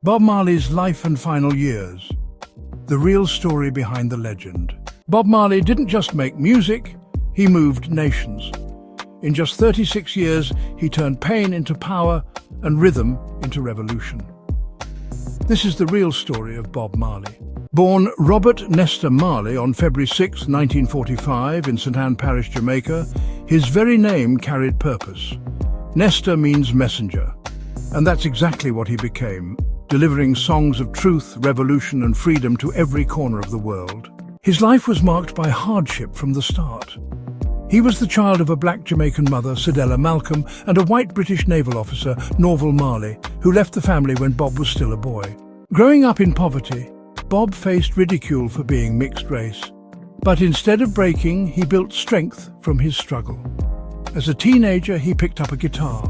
Bob Marley's life and final years. The real story behind the legend. Bob Marley didn't just make music, he moved nations. In just 36 years, he turned pain into power and rhythm into revolution. This is the real story of Bob Marley. Born Robert Nesta Marley on February 6, 1945 in St. Anne Parish, Jamaica, his very name carried purpose. Nesta means messenger, and that's exactly what he became, delivering songs of truth, revolution and freedom to every corner of the world. His life was marked by hardship from the start. He was the child of a black Jamaican mother, Cedella Malcolm, and a white British naval officer, Norval Marley, who left the family when Bob was still a boy. Growing up in poverty, Bob faced ridicule for being mixed race. But instead of breaking, he built strength from his struggle. As a teenager, he picked up a guitar,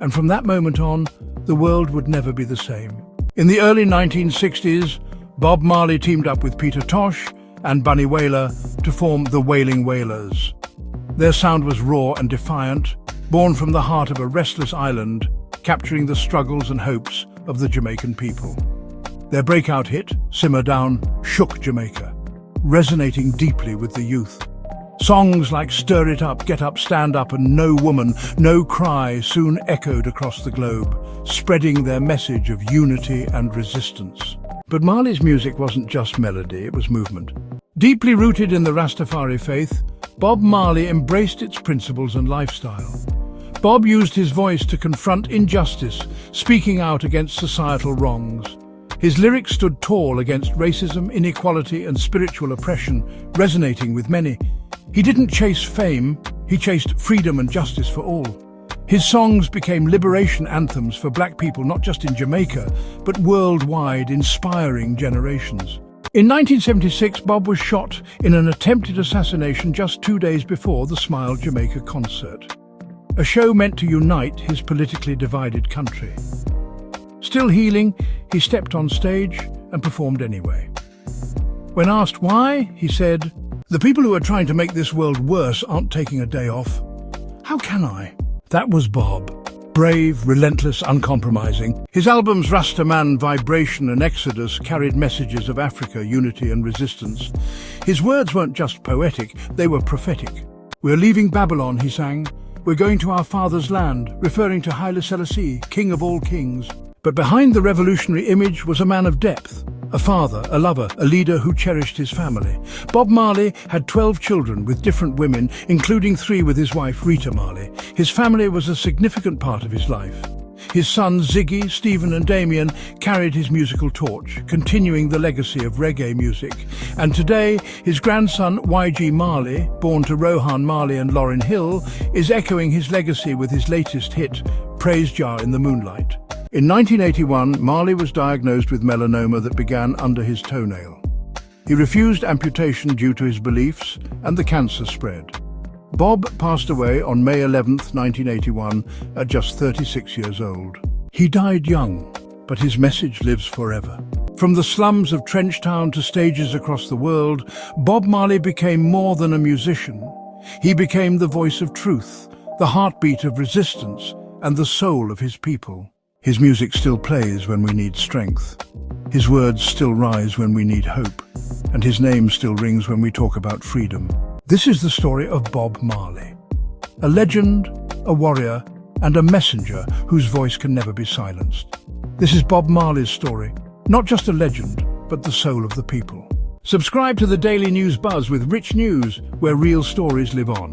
and from that moment on, the world would never be the same. In the early 1960s, Bob Marley teamed up with Peter Tosh and Bunny Wailer to form the Wailing Wailers. Their sound was raw and defiant, born from the heart of a restless island, capturing the struggles and hopes of the Jamaican people. Their breakout hit, Simmer Down, shook Jamaica, resonating deeply with the youth. Songs like Stir It Up, Get Up, Stand Up and No Woman, No Cry soon echoed across the globe, spreading their message of unity and resistance. But Marley's music wasn't just melody, it was movement. Deeply rooted in the Rastafari faith, Bob Marley embraced its principles and lifestyle. Bob used his voice to confront injustice, speaking out against societal wrongs. His lyrics stood tall against racism, inequality and spiritual oppression, resonating with many. He didn't chase fame, he chased freedom and justice for all. His songs became liberation anthems for black people not just in Jamaica, but worldwide, inspiring generations. In 1976, Bob was shot in an attempted assassination just 2 days before the Smile Jamaica concert, a show meant to unite his politically divided country. Still healing, he stepped on stage and performed anyway. When asked why, he said, "The people who are trying to make this world worse aren't taking a day off. How can I?" That was Bob. Brave, relentless, uncompromising. His albums Rastaman, Vibration and Exodus carried messages of Africa, unity and resistance. His words weren't just poetic, they were prophetic. "We're leaving Babylon," he sang. "We're going to our father's land," referring to Haile Selassie, king of all kings. But behind the revolutionary image was a man of depth, a father, a lover, a leader who cherished his family. Bob Marley had 12 children with different women, including 3 with his wife Rita Marley. His family was a significant part of his life. His sons Ziggy, Stephen and Damian carried his musical torch, continuing the legacy of reggae music. And today, his grandson YG Marley, born to Rohan Marley and Lauryn Hill, is echoing his legacy with his latest hit, Praise Jah in the Moonlight. In 1981, Marley was diagnosed with melanoma that began under his toenail. He refused amputation due to his beliefs, and the cancer spread. Bob passed away on May 11, 1981, at just 36 years old. He died young, but his message lives forever. From the slums of Trenchtown to stages across the world, Bob Marley became more than a musician. He became the voice of truth, the heartbeat of resistance, and the soul of his people. His music still plays when we need strength. His words still rise when we need hope. And his name still rings when we talk about freedom. This is the story of Bob Marley. A legend, a warrior, and a messenger whose voice can never be silenced. This is Bob Marley's story. Not just a legend, but the soul of the people. Subscribe to the Daily News Buzz with rich news where real stories live on.